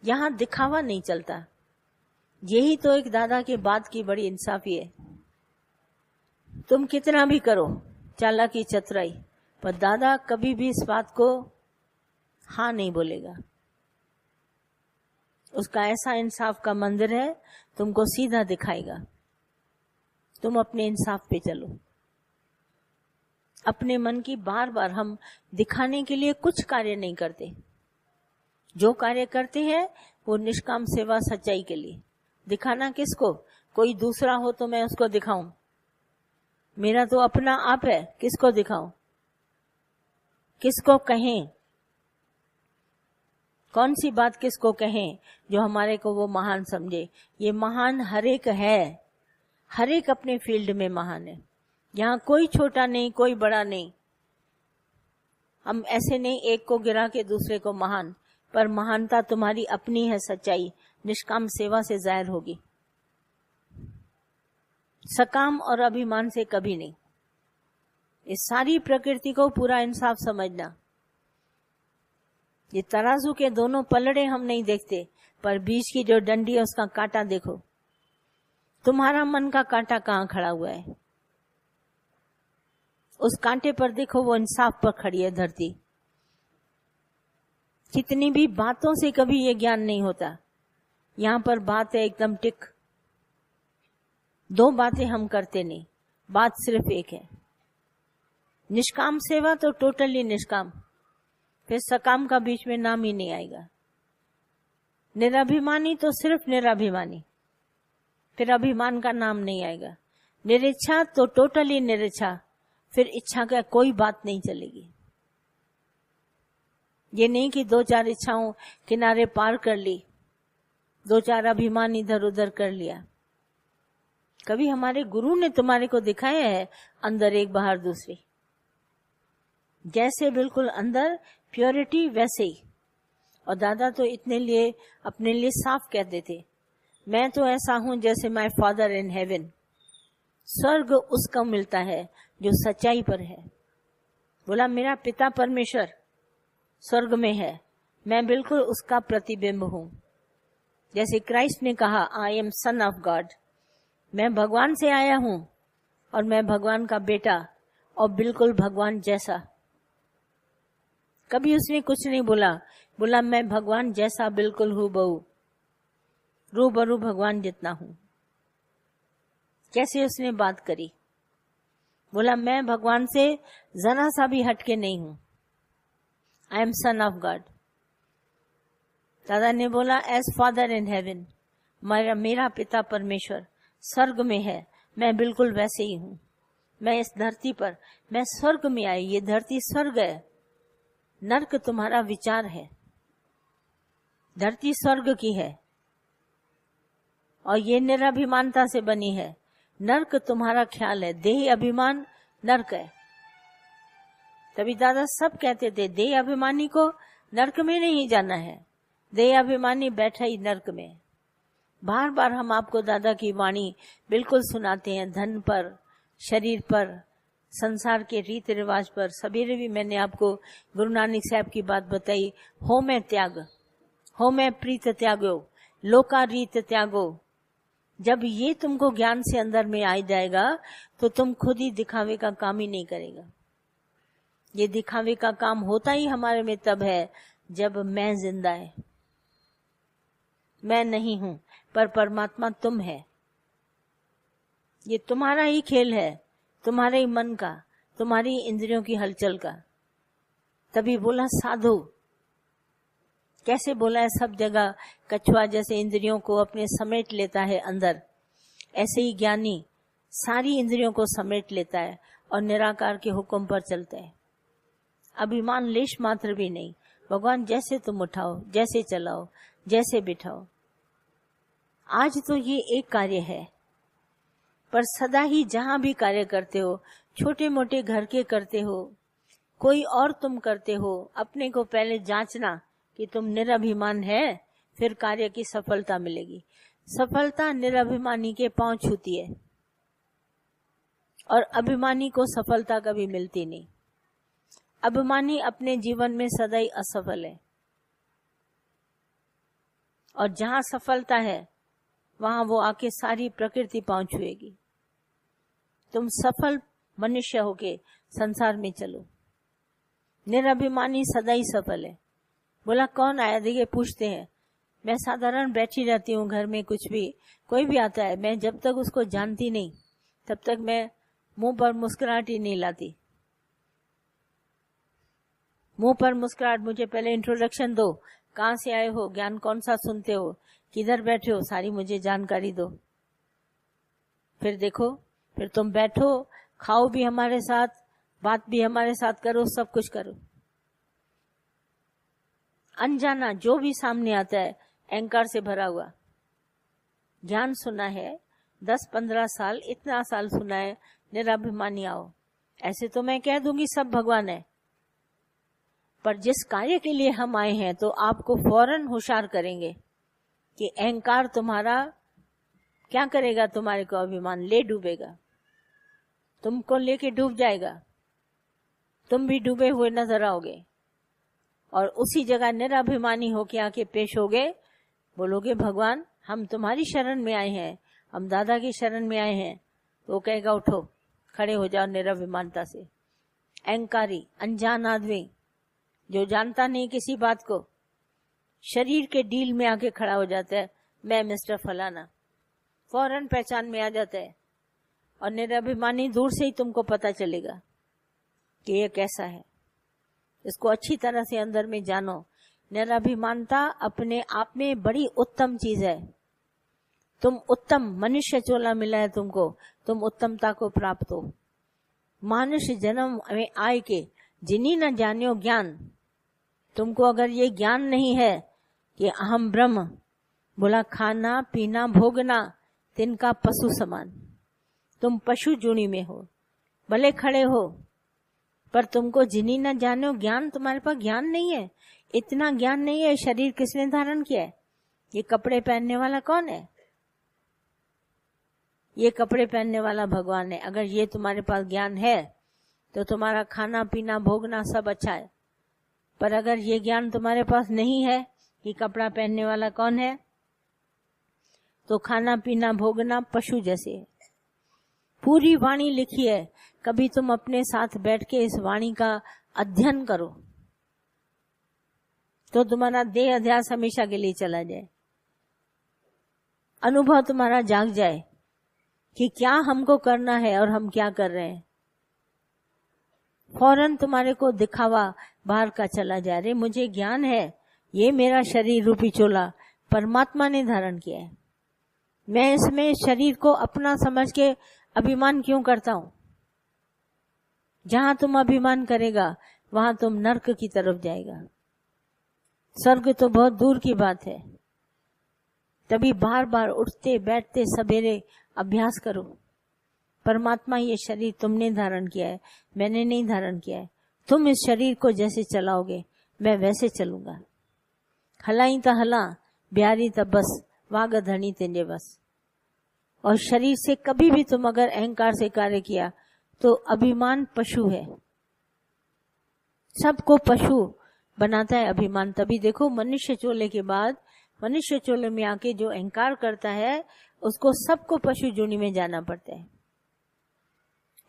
यहाँ दिखावा नहीं चलता। यही तो एक दादा के बात की बड़ी इंसाफी है। तुम कितना भी करो चालाकी चतुराई, पर दादा कभी भी इस बात को हाँ नहीं बोलेगा। उसका ऐसा इंसाफ का मंदिर है, तुमको सीधा दिखाएगा। तुम अपने इंसाफ पे चलो। अपने मन की बार बार हम दिखाने के लिए कुछ कार्य नहीं करते। जो कार्य करते हैं वो निष्काम सेवा सच्चाई के लिए। दिखाना किसको? कोई दूसरा हो तो मैं उसको दिखाऊं, मेरा तो अपना आप है, किसको दिखाऊं? किसको कहें? कौन सी बात किसको कहें जो हमारे को वो महान समझे? ये महान हर एक है, हर एक अपने फील्ड में महान है। यहाँ कोई छोटा नहीं, कोई बड़ा नहीं। हम ऐसे नहीं एक को गिरा के दूसरे को महान, पर महानता तुम्हारी अपनी है, सच्चाई निष्काम सेवा से जाहिर होगी। सकाम और अभिमान से कभी नहीं। इस सारी प्रकृति को पूरा इंसाफ समझना। ये तराजू के दोनों पलड़े हम नहीं देखते, पर बीच की जो डंडी है उसका कांटा देखो। तुम्हारा मन का कांटा कहाँ खड़ा हुआ है? उस कांटे पर देखो, वो इंसाफ पर खड़ी है धरती। कितनी भी बातों से कभी ये ज्ञान नहीं होता। यहाँ पर बात है एकदम टिक। दो बातें हम करते नहीं, बात सिर्फ एक है। निष्काम सेवा तो टोटली निष्काम, फिर सकाम का बीच में नाम ही नहीं आएगा। निराभिमानी तो सिर्फ निराभिमानी, फिर अभिमान का नाम नहीं आएगा। निरिच्छा तो टोटली निरिच्छा, फिर इच्छा का कोई बात नहीं चलेगी। ये नहीं कि दो चार इच्छाओं किनारे पार कर ली, दो चार अभिमान इधर उधर कर लिया। कभी हमारे गुरु ने तुम्हारे को दिखाया है अंदर एक बाहर दूसरी? जैसे बिल्कुल अंदर प्योरिटी वैसे ही। और दादा तो इतने लिए अपने लिए साफ कहते थे, मैं तो ऐसा हूं जैसे माय फादर इन हेवन। स्वर्ग उसको मिलता है जो सच्चाई पर है। बोला मेरा पिता परमेश्वर स्वर्ग में है, मैं बिल्कुल उसका प्रतिबिंब हूं। जैसे क्राइस्ट ने कहा I am son of God, मैं भगवान से आया हूं और मैं भगवान का बेटा और बिल्कुल भगवान जैसा। कभी उसने कुछ नहीं बोला, बोला मैं भगवान जैसा बिल्कुल हूबहू, रूबरू भगवान जितना हूं। कैसे उसने बात करी? बोला मैं भगवान से जरा सा भी हटके नहीं हूं, I am son of God. दादा ने बोला एज फादर इन हेवन, मेरा पिता परमेश्वर स्वर्ग में है, मैं बिल्कुल वैसे ही हूं। मैं इस धरती पर, मैं स्वर्ग में आई, ये धरती स्वर्ग है, नर्क तुम्हारा विचार है। धरती स्वर्ग की है और ये निराभिमानता से बनी है। नर्क तुम्हारा ख्याल है, देह अभिमान नर्क है। तभी दादा सब कहते थे देह अभिमानी को नर्क में नहीं जाना है, देह अभिमानी बैठा ही नर्क में। बार बार हम आपको दादा की वाणी बिल्कुल सुनाते हैं, धन पर, शरीर पर, संसार के रीति रिवाज पर। सवेरे भी मैंने आपको गुरु नानक साहब की बात बताई, हो मैं त्याग, हो मैं प्रीत त्यागो, लोका रीत त्यागो। जब ये तुमको ज्ञान से अंदर में आ जाएगा तो तुम खुद ही दिखावे का काम ही नहीं करेगा। ये दिखावे का काम होता ही हमारे में तब है जब मैं जिंदा है। मैं नहीं हूं पर परमात्मा तुम है। ये तुम्हारा ही खेल है, तुम्हारे ही मन का, तुम्हारी इंद्रियों की हलचल का। तभी बोला साधु, कैसे बोला है? सब जगह कछुआ जैसे इंद्रियों को अपने समेट लेता है अंदर, ऐसे ही ज्ञानी सारी इंद्रियों को समेट लेता है और निराकार के हुक्म पर चलता है। अभिमान लेश मात्र भी नहीं। भगवान जैसे तुम उठाओ, जैसे चलाओ, जैसे बिठाओ। आज तो ये एक कार्य है, पर सदा ही जहां भी कार्य करते हो, छोटे मोटे घर के करते हो, कोई और तुम करते हो, अपने को पहले जांचना कि तुम निराभिमान है, फिर कार्य की सफलता मिलेगी। सफलता निराभिमानी के पांव छूती है और अभिमानी को सफलता कभी मिलती नहीं। अभिमानी अपने जीवन में सदा ही असफल है। और जहां सफलता है वहां वो आके सारी प्रकृति पांव छुएगी। तुम सफल मनुष्य होके संसार में चलो। निराभिमानी सदा ही सफल है। बोला कौन आया? देखिए पूछते हैं। मैं साधारण बैठी रहती हूँ घर में, कुछ भी कोई भी आता है, मैं जब तक उसको जानती नहीं तब तक मैं मुंह पर मुस्कुराहट ही नहीं लाती। मुंह पर मुस्कुराहट, मुझे पहले इंट्रोडक्शन दो, कहाँ से आए हो, ज्ञान कौन सा सुनते हो, किधर बैठे हो, सारी मुझे जानकारी दो। फिर देखो, फिर तुम बैठो, खाओ भी हमारे साथ, बात भी हमारे साथ करो, सब कुछ करो। अनजाना जो भी सामने आता है अहंकार से भरा हुआ। ज्ञान सुना है 10-15 साल, इतना साल सुना है, निराभिमानी आओ। ऐसे तो मैं कह दूंगी सब भगवान है, पर जिस कार्य के लिए हम आए हैं तो आपको फौरन होशियार करेंगे कि अहंकार तुम्हारा क्या करेगा, तुम्हारे को अभिमान ले डूबेगा, तुमको लेके डूब जाएगा, तुम भी डूबे हुए नजर आओगे। और उसी जगह निराभिमानी होके आके पेश होगे, बोलोगे भगवान हम तुम्हारी शरण में आए हैं, हम दादा की शरण में आए हैं, तो वो कहेगा उठो, खड़े हो जाओ निराभिमानता से। अहंकारी अनजान आदमी जो जानता नहीं किसी बात को, शरीर के डील में आके खड़ा हो जाता है, मैं मिस्टर फलाना, फौरन पहचान में आ जाता है। और निराभिमानी दूर से ही तुमको पता चलेगा कि ये कैसा है। इसको अच्छी तरह से अंदर में जानो। निराभिमानता अपने आप में बड़ी उत्तम चीज है। तुम उत्तम मनुष्य चोला मिला है तुमको, तुम उत्तमता को प्राप्त हो। मानुष जन्म में आए के जिन्हीं न जानियो ज्ञान। तुमको अगर ये ज्ञान नहीं है कि अहम ब्रह्म, बोला खाना पीना भोगना तिनका पशु समान, तुम पशु जूनी में हो, भले खड़े हो, पर तुमको जिन्हीं न जानो ज्ञान, तुम्हारे पास ज्ञान नहीं है। इतना ज्ञान नहीं है। शरीर किसने धारण किया है? ये कपड़े पहनने वाला कौन है? ये कपड़े पहनने वाला भगवान है। अगर ये तुम्हारे पास ज्ञान है तो तुम्हारा खाना पीना भोगना सब अच्छा है। पर अगर ये ज्ञान तुम्हारे पास नहीं है कि कपड़ा पहनने वाला कौन है, तो खाना पीना भोगना पशु जैसे है। पूरी वाणी लिखी है, कभी तुम अपने साथ बैठ के इस वाणी का अध्ययन करो तो तुम्हारा देह अध्यास हमेशा के लिए चला जाए। अनुभव तुम्हारा जाग जाए कि क्या हमको करना है और हम क्या कर रहे हैं। फौरन तुम्हारे को दिखावा बाहर का चला जाए। अरे मुझे ज्ञान है, ये मेरा शरीर रूपी चोला परमात्मा ने धारण किया है, मैं इसमें शरीर को अपना समझ के अभिमान क्यों करता हूं। जहां तुम अभिमान करेगा वहां तुम नर्क की तरफ जाएगा। स्वर्ग तो बहुत दूर की बात है। तभी बार बार उठते बैठते सवेरे अभ्यास करो। परमात्मा ये शरीर तुमने धारण किया है, मैंने नहीं धारण किया है। तुम इस शरीर को जैसे चलाओगे मैं वैसे चलूंगा। हलाई त हला ब्यारी त बस वाग धनी तेंजे बस। और शरीर से कभी भी तुम अगर अहंकार से कार्य किया तो अभिमान पशु है, सबको पशु बनाता है अभिमान। तभी देखो मनुष्य चोले के बाद, मनुष्य चोले में आके जो अहंकार करता है उसको सबको पशु जूनी में जाना पड़ता है।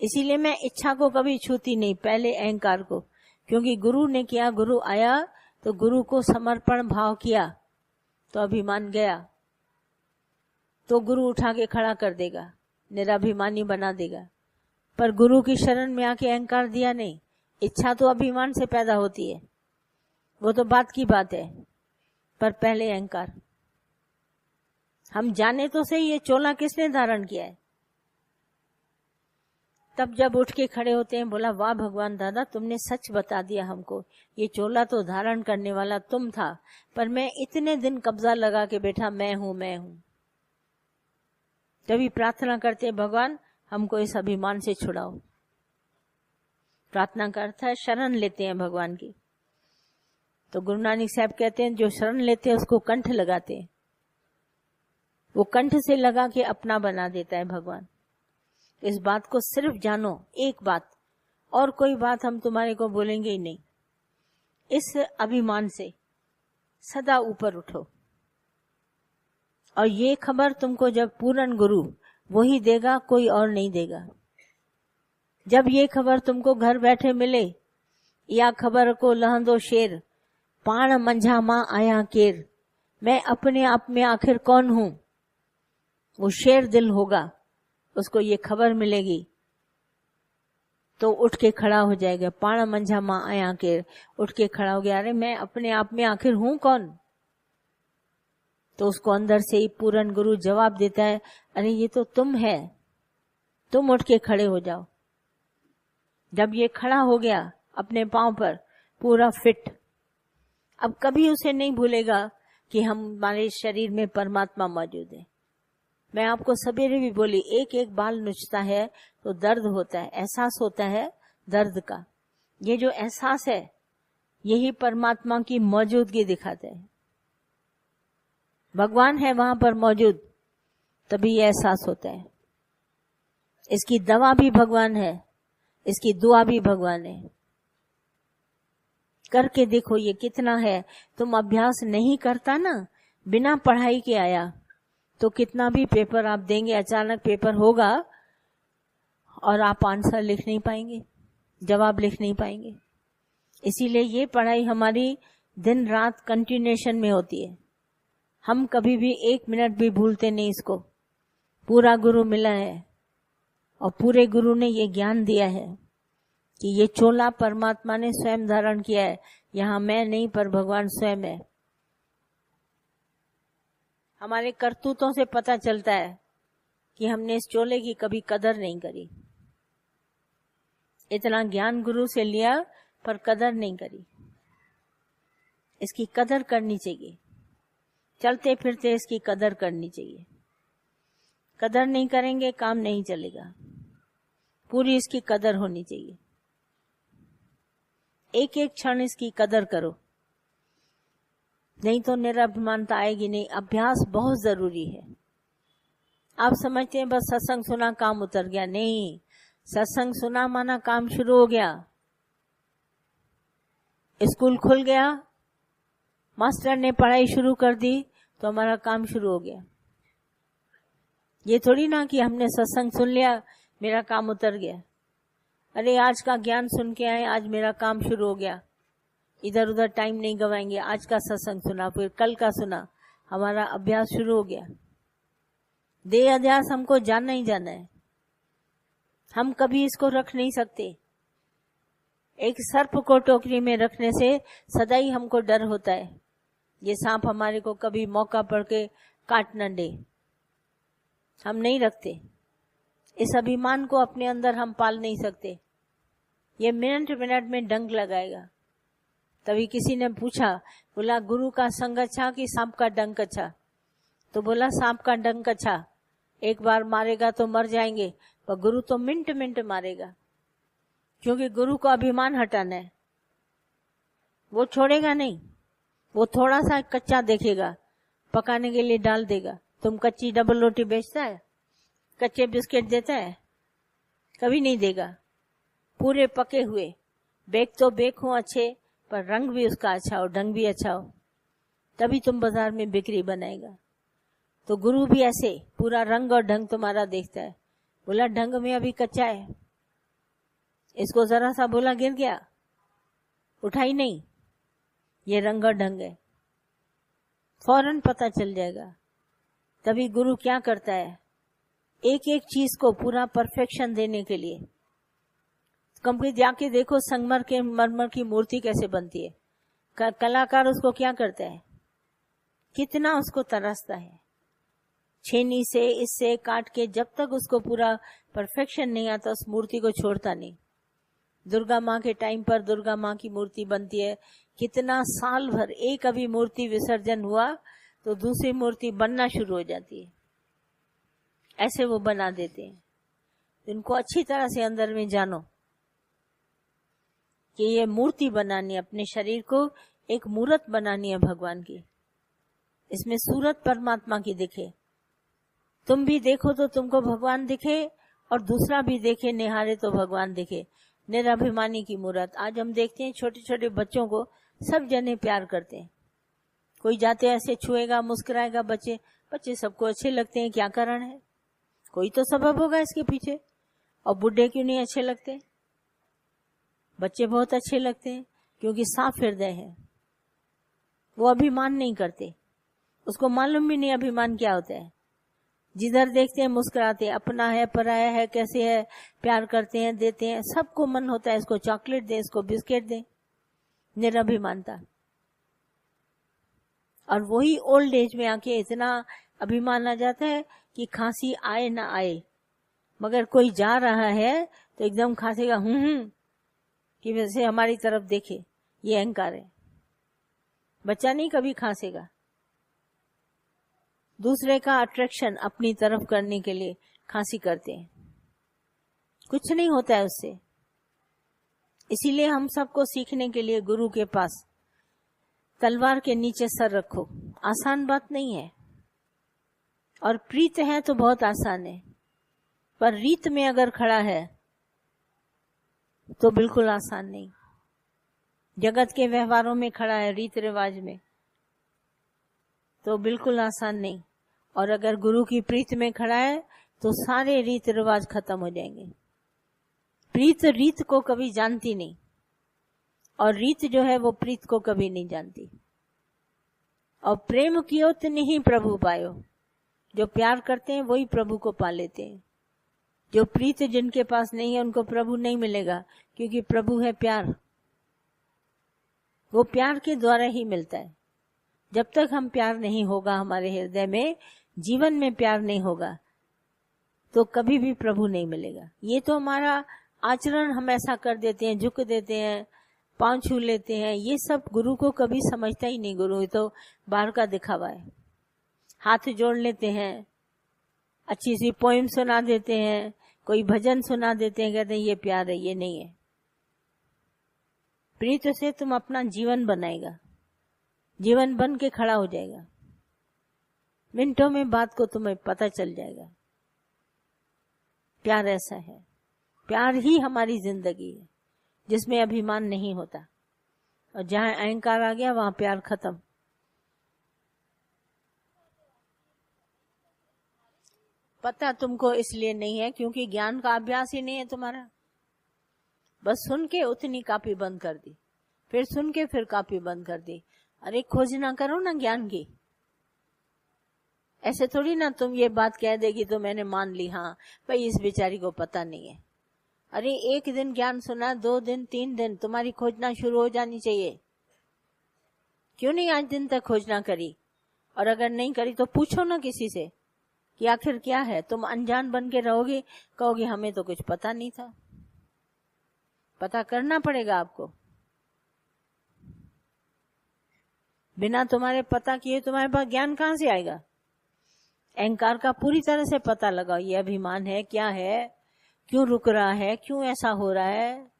इसीलिए मैं इच्छा को कभी छूती नहीं, पहले अहंकार को, क्योंकि गुरु ने किया, गुरु आया तो गुरु को समर्पण भाव किया तो अभिमान गया, तो गुरु उठा के खड़ा कर देगा, निराभिमानी बना देगा। पर गुरु की शरण में आके अहंकार दिया नहीं। इच्छा तो अभिमान से पैदा होती है, वो तो बात की बात है, पर पहले अहंकार। हम जाने तो सही ये चोला किसने धारण किया है। तब जब उठ के खड़े होते हैं, बोला वाह भगवान दादा तुमने सच बता दिया हमको, ये चोला तो धारण करने वाला तुम था, पर मैं इतने दिन कब्जा लगा के बैठा मैं हूं मैं हूं। तभी प्रार्थना करते हैं भगवान हमको इस अभिमान से छुड़ाओ। प्रार्थना का अर्थ है शरण लेते हैं भगवान की। तो गुरु नानक साहब कहते हैं जो शरण लेते हैं उसको कंठ लगाते हैं, वो कंठ से लगा के अपना बना देता है भगवान। इस बात को सिर्फ जानो, एक बात, और कोई बात हम तुम्हारे को बोलेंगे ही नहीं। इस अभिमान से सदा ऊपर उठो। और ये खबर तुमको जब पूर्ण गुरु वही देगा, कोई और नहीं देगा। जब ये खबर तुमको घर बैठे मिले, या खबर को लहंदो शेर, पाण मंझा मां आया केर, मैं अपने आप में आखिर कौन हूं, वो शेर दिल होगा, उसको ये खबर मिलेगी तो उठ के खड़ा हो जाएगा। पाण मंझा मां आया केर, उठ के खड़ा हो गया, अरे मैं अपने आप में आखिर हूं कौन। तो उसको अंदर से ही पूर्ण गुरु जवाब देता है, अरे ये तो तुम है, तुम उठ के खड़े हो जाओ। जब ये खड़ा हो गया अपने पांव पर पूरा फिट, अब कभी उसे नहीं भूलेगा कि हमारे शरीर में परमात्मा मौजूद है। मैं आपको सवेरे भी बोली, एक एक बाल नुचता है तो दर्द होता है, एहसास होता है दर्द का। ये जो एहसास है यही परमात्मा की मौजूदगी दिखाता है। भगवान है वहां पर मौजूद, तभी ये एहसास होता है। इसकी दवा भी भगवान है, इसकी दुआ भी भगवान है। करके देखो ये कितना है। तुम अभ्यास नहीं करता ना, बिना पढ़ाई के आया, तो कितना भी पेपर आप देंगे, अचानक पेपर होगा और आप आंसर लिख नहीं पाएंगे, जवाब लिख नहीं पाएंगे। इसीलिए ये पढ़ाई हमारी दिन रात कंटिन्यूएशन में होती है। हम कभी भी 1 मिनट भी भूलते नहीं इसको। पूरा गुरु मिला है और पूरे गुरु ने ये ज्ञान दिया है कि ये चोला परमात्मा ने स्वयं धारण किया है। यहाँ मैं नहीं, पर भगवान स्वयं है। हमारे करतूतों से पता चलता है कि हमने इस चोले की कभी कदर नहीं करी। इतना ज्ञान गुरु से लिया पर कदर नहीं करी। इसकी कदर करनी चाहिए, चलते फिरते इसकी कदर करनी चाहिए। कदर नहीं करेंगे काम नहीं चलेगा, पूरी इसकी कदर होनी चाहिए। एक एक क्षण इसकी कदर करो, नहीं तो निराभिमानता आएगी नहीं। अभ्यास बहुत जरूरी है। आप समझते हैं बस सत्संग सुना काम उतर गया, नहीं। सत्संग सुना माना काम शुरू हो गया। स्कूल खुल गया, मास्टर ने पढ़ाई शुरू कर दी तो हमारा काम शुरू हो गया। ये थोड़ी ना कि हमने सत्संग सुन लिया मेरा काम उतर गया। अरे आज का ज्ञान सुन के आए, आज मेरा काम शुरू हो गया। इधर उधर टाइम नहीं गवाएंगे। आज का सत्संग सुना, फिर कल का सुना, हमारा अभ्यास शुरू हो गया। देह अध्यास हमको जानना ही जाना है। हम कभी इसको रख नहीं सकते। एक सर्प को टोकरी में रखने से सदा ही हमको डर होता है, ये सांप हमारे को कभी मौका पड़ के काट न दे। हम नहीं रखते। इस अभिमान को अपने अंदर हम पाल नहीं सकते। ये मिनट मिनट में डंक लगाएगा। तभी किसी ने पूछा, बोला गुरु का संग अच्छा कि सांप का डंक अच्छा? तो बोला सांप का डंक अच्छा। एक बार मारेगा तो मर जाएंगे, पर गुरु तो मिनट मिनट मारेगा, क्योंकि गुरु को अभिमान हटाना है। वो छोड़ेगा नहीं। वो थोड़ा सा कच्चा देखेगा, पकाने के लिए डाल देगा। तुम कच्ची डबल रोटी बेचता है, कच्चे बिस्किट देता है? कभी नहीं देगा। पूरे पके हुए, बेक तो बेक हो अच्छे, पर रंग भी उसका अच्छा हो, ढंग भी अच्छा हो, तभी तुम बाजार में बिक्री बनाएगा। तो गुरु भी ऐसे पूरा रंग और ढंग तुम्हारा देखता है। बोला ढंग में अभी कच्चा है, इसको जरा सा बोला गिर गया, उठाई नहीं, ये रंग और ढंग है, फौरन पता चल जाएगा। तभी गुरु क्या करता है, एक एक चीज को पूरा परफेक्शन देने के लिए। कंपनी जाके देखो संगमर के मरमर की मूर्ति कैसे बनती है। कलाकार उसको क्या करता है, कितना उसको तरसता है, छेनी से इससे काट के, जब तक उसको पूरा परफेक्शन नहीं आता उस मूर्ति को छोड़ता नहीं। दुर्गा माँ के टाइम पर दुर्गा माँ की मूर्ति बनती है, कितना साल भर एक अभी मूर्ति विसर्जन हुआ तो दूसरी मूर्ति बनना शुरू हो जाती है। ऐसे वो बना देते हैं। इनको अच्छी तरह से अंदर में जानो कि ये मूर्ति बनानी है, अपने शरीर को एक मूर्त बनानी है भगवान की। इसमें सूरत परमात्मा की दिखे। तुम भी देखो तो तुमको भगवान दिखे, और दूसरा भी देखे निहारे तो भगवान दिखे। निराभिमानी की मूर्त। आज हम देखते हैं छोटे छोटे बच्चों को सब जने प्यार करते हैं। कोई जाते ऐसे छुएगा, मुस्कुराएगा, बच्चे बच्चे सबको अच्छे लगते हैं, क्या कारण है? कोई तो सबब होगा इसके पीछे। और बूढ़े क्यों नहीं अच्छे लगते? बच्चे बहुत अच्छे लगते हैं क्योंकि साफ हृदय है, वो अभिमान नहीं करते, उसको मालूम भी नहीं अभिमान क्या होता है। जिधर देखते हैं मुस्कुराते हैं, अपना है पराया है कैसे है, प्यार करते हैं, देते हैं, सबको मन होता है इसको चॉकलेट दे, इसको बिस्किट दे, निरभिमानता। और वही ओल्ड एज में आके इतना अभिमान आ जाता है कि खांसी आए ना आए, मगर कोई जा रहा है तो एकदम खांसेगा कि वैसे हमारी तरफ देखे, ये अहंकार है। बच्चा नहीं कभी खांसेगा। दूसरे का अट्रैक्शन अपनी तरफ करने के लिए खांसी करते हैं, कुछ नहीं होता है उससे। इसीलिए हम सबको सीखने के लिए गुरु के पास तलवार के नीचे सर रखो, आसान बात नहीं है। और प्रीत है तो बहुत आसान है, पर रीत में अगर खड़ा है तो बिल्कुल आसान नहीं। जगत के व्यवहारों में खड़ा है, रीत रिवाज में, तो बिल्कुल आसान नहीं। और अगर गुरु की प्रीत में खड़ा है तो सारे रीत रिवाज खत्म हो जाएंगे। प्रीत रीत को कभी जानती नहीं, और रीत जो है वो प्रीत को कभी नहीं जानती। और प्रेम कियो तिन्हि ही प्रभु पायो, जो प्यार करते हैं वही प्रभु को पा लेते हैं। जो प्रीत जिनके पास नहीं है उनको प्रभु नहीं मिलेगा, क्योंकि प्रभु है प्यार, वो प्यार के द्वारा ही मिलता है। जब तक हम प्यार नहीं होगा हमारे हृदय में, जीवन में प्यार नहीं होगा, तो कभी भी प्रभु नहीं मिलेगा। ये तो हमारा आचरण, हम ऐसा कर देते हैं, झुक देते हैं, पांव छू लेते हैं, ये सब गुरु को कभी समझता ही नहीं। गुरु तो बाहर का दिखावा है। हाथ जोड़ लेते हैं, अच्छी सी पोएम सुना देते हैं, कोई भजन सुना देते हैं, कहते हैं ये प्यार है, ये नहीं है। प्रीत से तुम अपना जीवन बनाएगा, जीवन बन के खड़ा हो जाएगा। मिनटों में बात को तुम्हें पता चल जाएगा। प्यार ऐसा है, प्यार ही हमारी जिंदगी है जिसमें अभिमान नहीं होता। और जहां अहंकार आ गया वहां प्यार खत्म। पता तुमको इसलिए नहीं है क्योंकि ज्ञान का अभ्यास ही नहीं है तुम्हारा। बस सुन के उतनी कॉपी बंद कर दी, फिर सुन के फिर कॉपी बंद कर दी। अरे खोजना करो ना ज्ञान की। ऐसे थोड़ी ना तुम ये बात कह देगी तो मैंने मान ली, हाँ भाई इस बेचारी को पता नहीं है। अरे एक दिन ज्ञान सुना, 2 दिन 3 दिन तुम्हारी खोजना शुरू हो जानी चाहिए। क्यों नहीं आज दिन तक खोजना करी? और अगर नहीं करी तो पूछो ना किसी से कि आखिर क्या है। तुम अनजान बन के रहोगे, कहोगे हमें तो कुछ पता नहीं था। पता करना पड़ेगा आपको। बिना तुम्हारे पता किए तुम्हारे पास ज्ञान कहां से आएगा? अहंकार का पूरी तरह से पता लगाओ, ये अभिमान है, क्या है, क्यों रुक रहा है, क्यों ऐसा हो रहा है,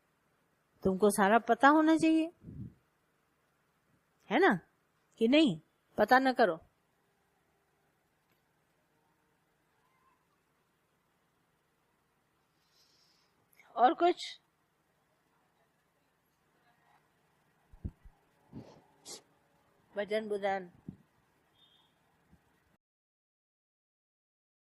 तुमको सारा पता होना चाहिए, है ना? कि नहीं? पता न करो। और कुछ? भजन बुधान